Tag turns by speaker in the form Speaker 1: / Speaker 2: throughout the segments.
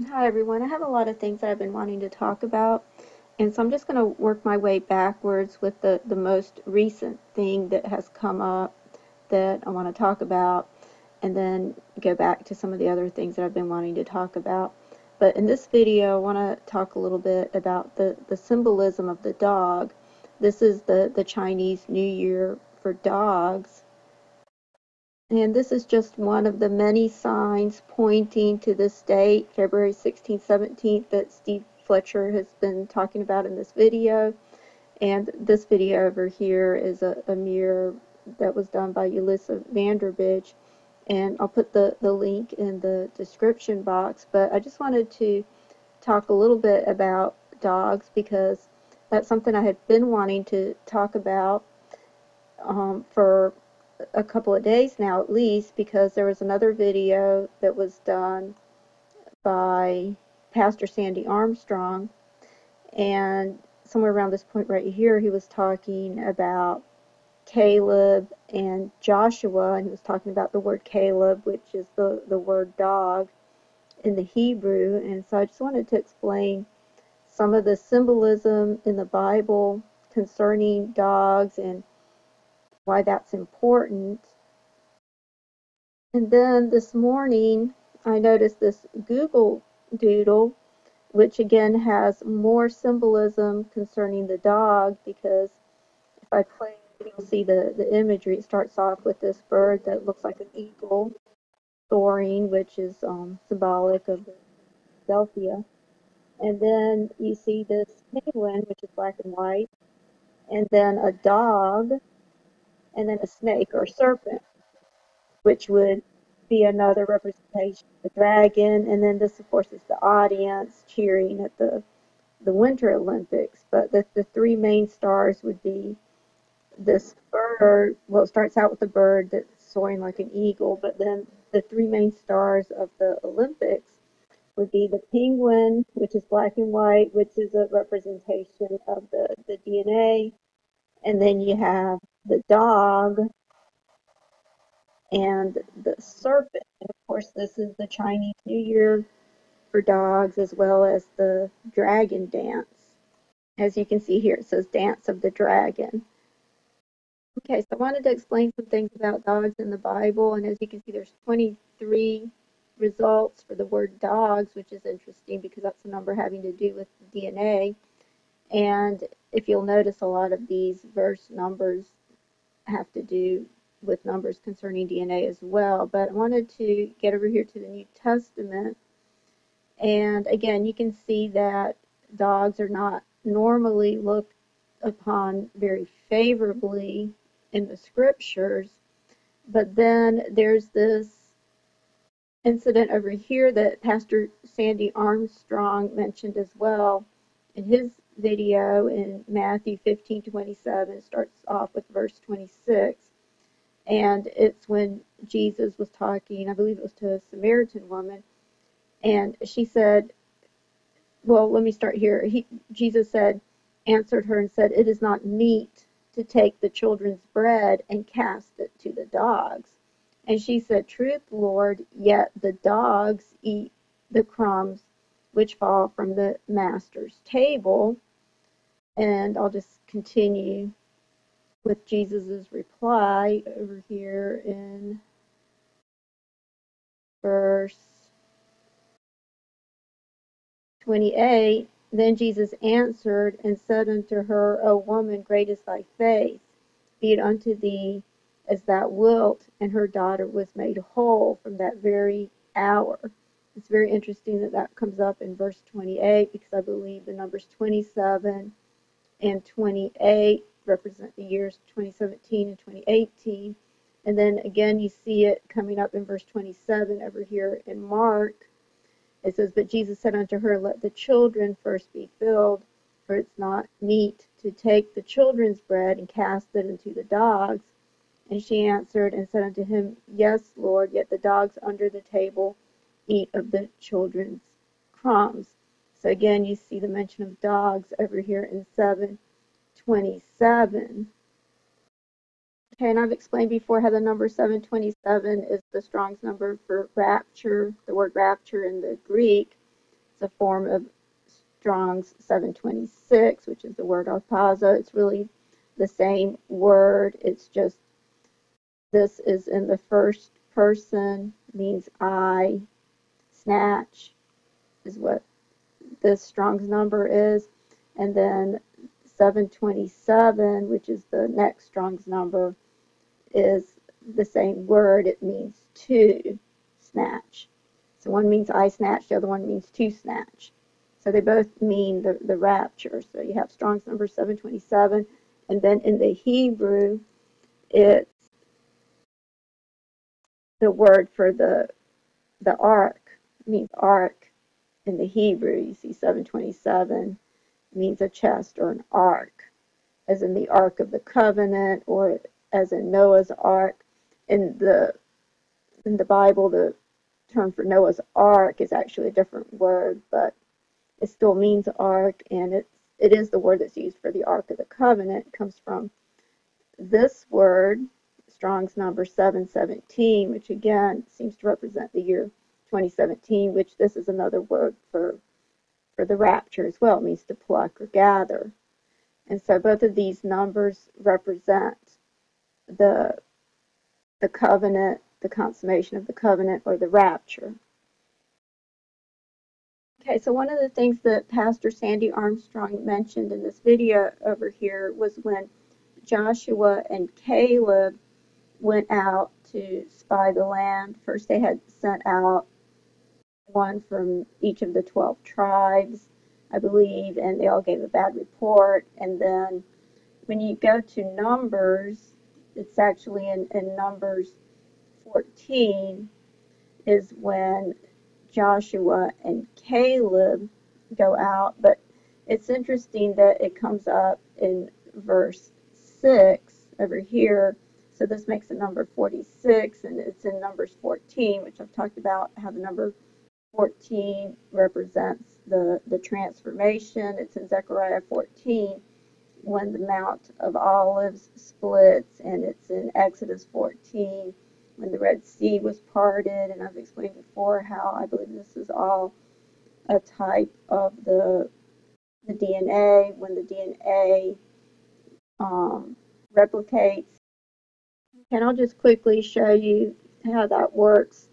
Speaker 1: Hi everyone. I have a lot of things that I've been wanting to talk about, and so I'm just going to work my way backwards with the most recent thing that has come up that I want to talk about, and then go back to some of the other things that I've been wanting to talk about. But in this video, I want to talk a little bit about the symbolism of the dog. This is the Chinese New Year for dogs. And this is just one of the many signs pointing to this date, February 16th, 17th, that Steve Fletcher has been talking about in this video. And this video over here is a mirror that was done by Ulissa Vanderbidge. And I'll put the link in the description box. But I just wanted to talk a little bit about dogs because that's something I had been wanting to talk about for a couple of days now at least, because there was another video that was done by Pastor Sandy Armstrong, and somewhere around this point right here he was talking about Caleb and Joshua, and he was talking about the word Caleb, which is the word dog in the Hebrew. And so I just wanted to explain some of the symbolism in the Bible concerning dogs and why that's important. And then this morning, I noticed this Google Doodle, which again has more symbolism concerning the dog, because if I play it, you'll see the imagery. It starts off with this bird that looks like an eagle soaring, which is symbolic of Philadelphia. And then you see this penguin, which is black and white, and then a dog, and then a snake or serpent, which would be another representation of the dragon. And then this, of course, is the audience cheering at the Winter Olympics. But the three main stars would be this bird. Well, it starts out with the bird that's soaring like an eagle, but then the three main stars of the Olympics would be the penguin, which is black and white, which is a representation of the DNA. And then you have the dog, and the serpent. And of course, this is the Chinese New Year for dogs, as well as the dragon dance. As you can see here, it says Dance of the Dragon. Okay, so I wanted to explain some things about dogs in the Bible, and as you can see, there's 23 results for the word dogs, which is interesting because that's a number having to do with DNA. And if you'll notice, a lot of these verse numbers have to do with numbers concerning DNA as well. But I wanted to get over here to the New Testament. And again, you can see that dogs are not normally looked upon very favorably in the scriptures. But then there's this incident over here that Pastor Sandy Armstrong mentioned as well in his video in Matthew 15:27. Starts off with verse 26. And it's when Jesus was talking, I believe it was to a Samaritan woman, and she said, well, let me start here. Jesus said, answered her and said, "It is not meet to take the children's bread and cast it to the dogs." And she said, "Truth, Lord, yet the dogs eat the crumbs which fall from the master's table." And I'll just continue with Jesus's reply over here in verse 28. Then Jesus answered and said unto her, O woman, great is thy faith. Be it unto thee as thou wilt. And her daughter was made whole from that very hour. It's very interesting that that comes up in verse 28, because I believe the numbers 27 and 28 represent the years 2017 and 2018. And then again, you see it coming up in verse 27 over here in Mark. It says, But Jesus said unto her, Let the children first be filled, for it's not meet to take the children's bread and cast it into the dogs. And she answered and said unto him, Yes, Lord, yet the dogs under the table eat of the children's crumbs. So again, you see the mention of dogs over here in 7:27. Okay, and I've explained before how the number 727 is the Strong's number for rapture, the word rapture in the Greek. It's a form of Strong's 726, which is the word harpazo. It's really the same word. It's just this is in the first person, means I. Snatch is what this Strong's number is. And then 727, which is the next Strong's number, is the same word. It means to snatch. So one means I snatch, the other one means to snatch. So they both mean the rapture. So you have Strong's number 727, and then in the Hebrew, it's the word for the ark. It means ark in the Hebrew. You see 727 means a chest or an ark, as in the Ark of the Covenant, or as in Noah's Ark. In the Bible, the term for Noah's Ark is actually a different word, but it still means ark, and it is the word that's used for the Ark of the Covenant. It comes from this word, Strong's number 717, which again seems to represent the year 2017, which this is another word for the rapture as well. It means to pluck or gather. And so both of these numbers represent the covenant, the consummation of the covenant, or the rapture. Okay, so one of the things that Pastor Sandy Armstrong mentioned in this video over here was when Joshua and Caleb went out to spy the land. First, they had sent out one from each of the 12 tribes, I believe, and they all gave a bad report. And then when you go to Numbers, it's actually in Numbers 14 is when Joshua and Caleb go out. But it's interesting that it comes up in verse 6 over here. So this makes the number 46, and it's in Numbers 14, which I've talked about how the number 14 represents the transformation. It's in Zechariah 14 when the Mount of Olives splits, and it's in Exodus 14 when the Red Sea was parted. And I've explained before how I believe this is all a type of the DNA, when the DNA replicates. And I'll just quickly show you how that works.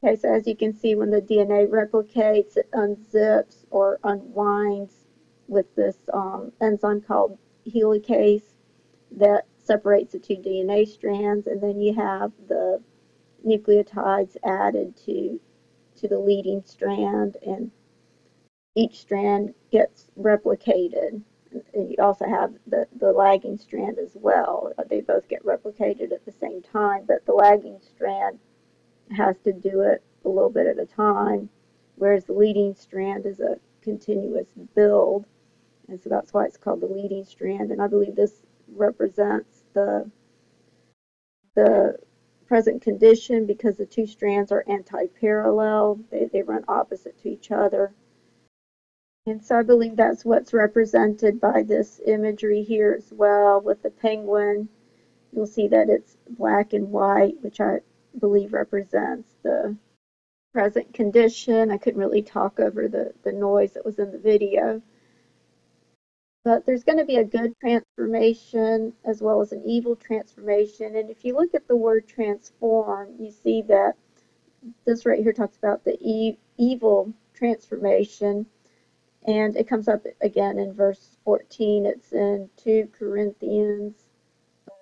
Speaker 1: Okay, so as you can see, when the DNA replicates, it unzips or unwinds with this enzyme called helicase that separates the two DNA strands, and then you have the nucleotides added to the leading strand, and each strand gets replicated. And you also have the lagging strand as well. They both get replicated at the same time, but the lagging strand has to do it a little bit at a time, whereas the leading strand is a continuous build. And so that's why it's called the leading strand. And I believe this represents the present condition because the two strands are anti-parallel. They run opposite to each other. And so I believe that's what's represented by this imagery here as well with the penguin. You'll see that it's black and white, which I believe represents the present condition. I couldn't really talk over the noise that was in the video. But there's going to be a good transformation as well as an evil transformation. And if you look at the word transform, you see that this right here talks about the evil transformation. And it comes up again in verse 14. It's in 2 Corinthians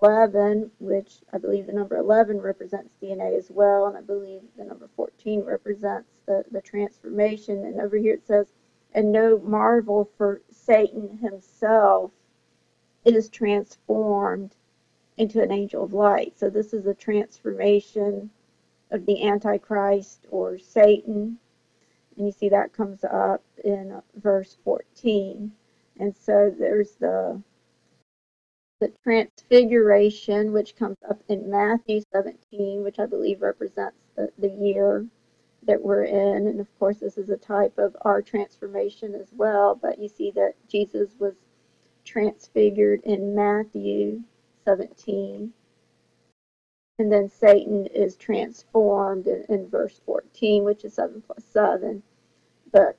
Speaker 1: 11, which I believe the number 11 represents DNA as well, and I believe the number 14 represents the transformation. And over here it says, and no marvel, for Satan himself is transformed into an angel of light. So this is a transformation of the Antichrist or Satan, and you see that comes up in verse 14. And so there's the transfiguration, which comes up in Matthew 17, which I believe represents the year that we're in. And of course, this is a type of our transformation as well. But you see that Jesus was transfigured in Matthew 17. And then Satan is transformed in verse 14, which is 7 plus 7. But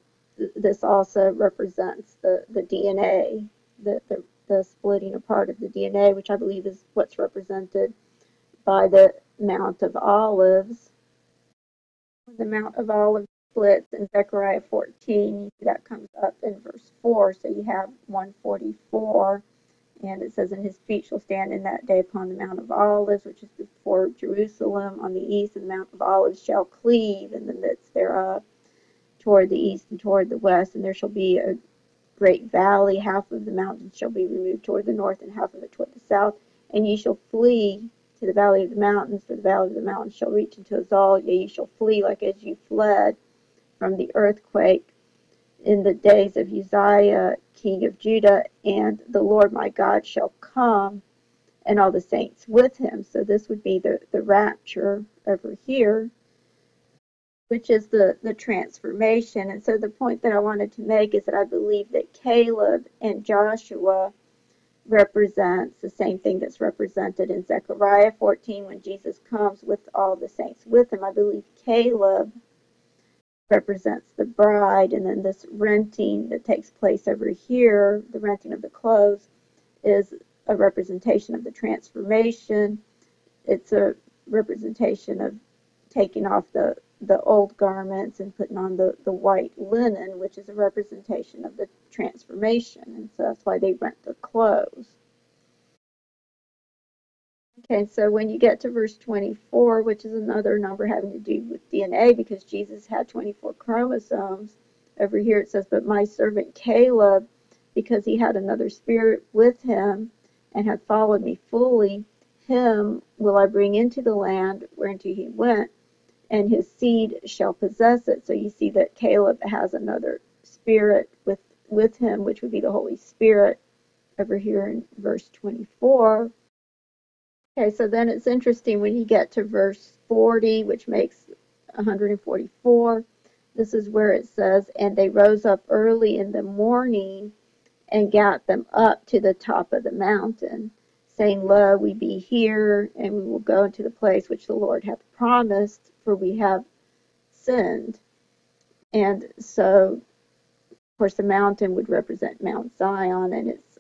Speaker 1: this also represents the DNA, the splitting apart of the DNA, which I believe is what's represented by the Mount of Olives. When the Mount of Olives splits in Zechariah 14, that comes up in verse 4. So you have 144. And it says, and his feet shall stand in that day upon the Mount of Olives, which is before Jerusalem on the east, and the Mount of Olives shall cleave in the midst thereof toward the east and toward the west, and there shall be a great valley. Half of the mountains shall be removed toward the north, and half of it toward the south. And ye shall flee to the valley of the mountains, for the valley of the mountains shall reach into Azal. Yea, ye shall flee like as you fled from the earthquake in the days of Uzziah, king of Judah, and the Lord my God shall come, and all the saints with him. So this would be the rapture over here, which is the transformation. And so the point that I wanted to make is that I believe that Caleb and Joshua represents the same thing that's represented in Zechariah 14 when Jesus comes with all the saints with him. I believe Caleb represents the bride, and then this renting that takes place over here, the renting of the clothes, is a representation of the transformation. It's a representation of taking off the old garments and putting on the white linen, which is a representation of the transformation. And so that's why they rent their clothes. Okay, so when you get to verse 24, which is another number having to do with DNA, because Jesus had 24 chromosomes, over here it says, but my servant Caleb, because he had another spirit with him and had followed me fully, him will I bring into the land whereunto he went, and his seed shall possess it. So you see that Caleb has another spirit with him, which would be the Holy Spirit over here in verse 24. Okay, so then it's interesting when you get to verse 40, which makes 144. This is where it says, and they rose up early in the morning and got them up to the top of the mountain, saying, lo, we be here, and we will go into the place which the Lord hath promised, for we have sinned. And so, of course, the mountain would represent Mount Zion, and it's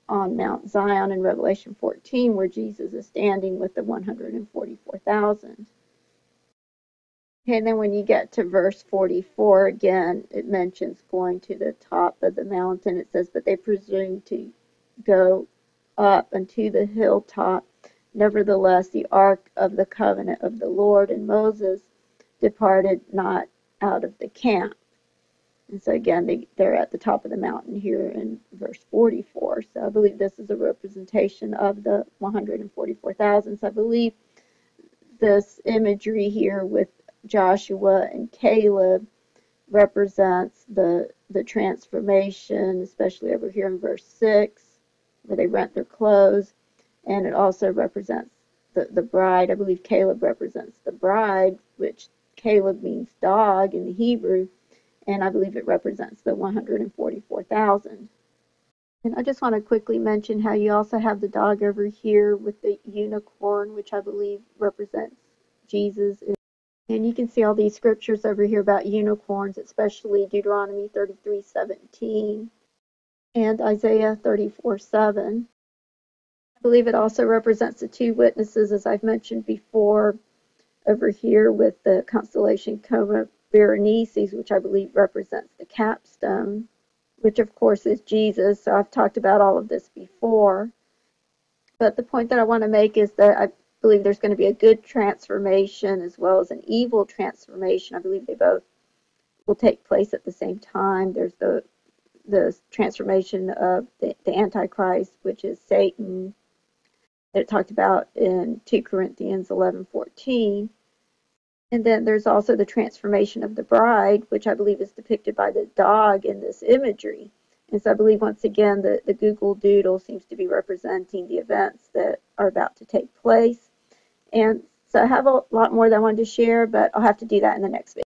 Speaker 1: on Mount Zion in Revelation 14 where Jesus is standing with the 144,000. Okay, and then when you get to verse 44, again, it mentions going to the top of the mountain. It says, but they presumed to go up unto the hilltop. Nevertheless, the ark of the covenant of the Lord and Moses departed not out of the camp. And so again, they're at the top of the mountain here in verse 44. So I believe this is a representation of the 144,000. So I believe this imagery here with Joshua and Caleb represents the transformation, especially over here in verse 6, where they rent their clothes. And it also represents the bride. I believe Caleb represents the bride, which Caleb means dog in the Hebrew. And I believe it represents the 144,000. And I just want to quickly mention how you also have the dog over here with the unicorn, which I believe represents Jesus. And you can see all these scriptures over here about unicorns, especially Deuteronomy 33:17 and Isaiah 34:7. I believe it also represents the two witnesses, as I've mentioned before, over here with the constellation Coma Berenices, which I believe represents the capstone, which of course is Jesus. So I've talked about all of this before. But the point that I want to make is that I believe there's going to be a good transformation as well as an evil transformation. I believe they both will take place at the same time. There's the transformation of the Antichrist, which is Satan, that it talked about in 2 Corinthians 11:14. And then there's also the transformation of the bride, which I believe is depicted by the dog in this imagery. And so I believe, once again, the Google Doodle seems to be representing the events that are about to take place. And so I have a lot more that I wanted to share, but I'll have to do that in the next video.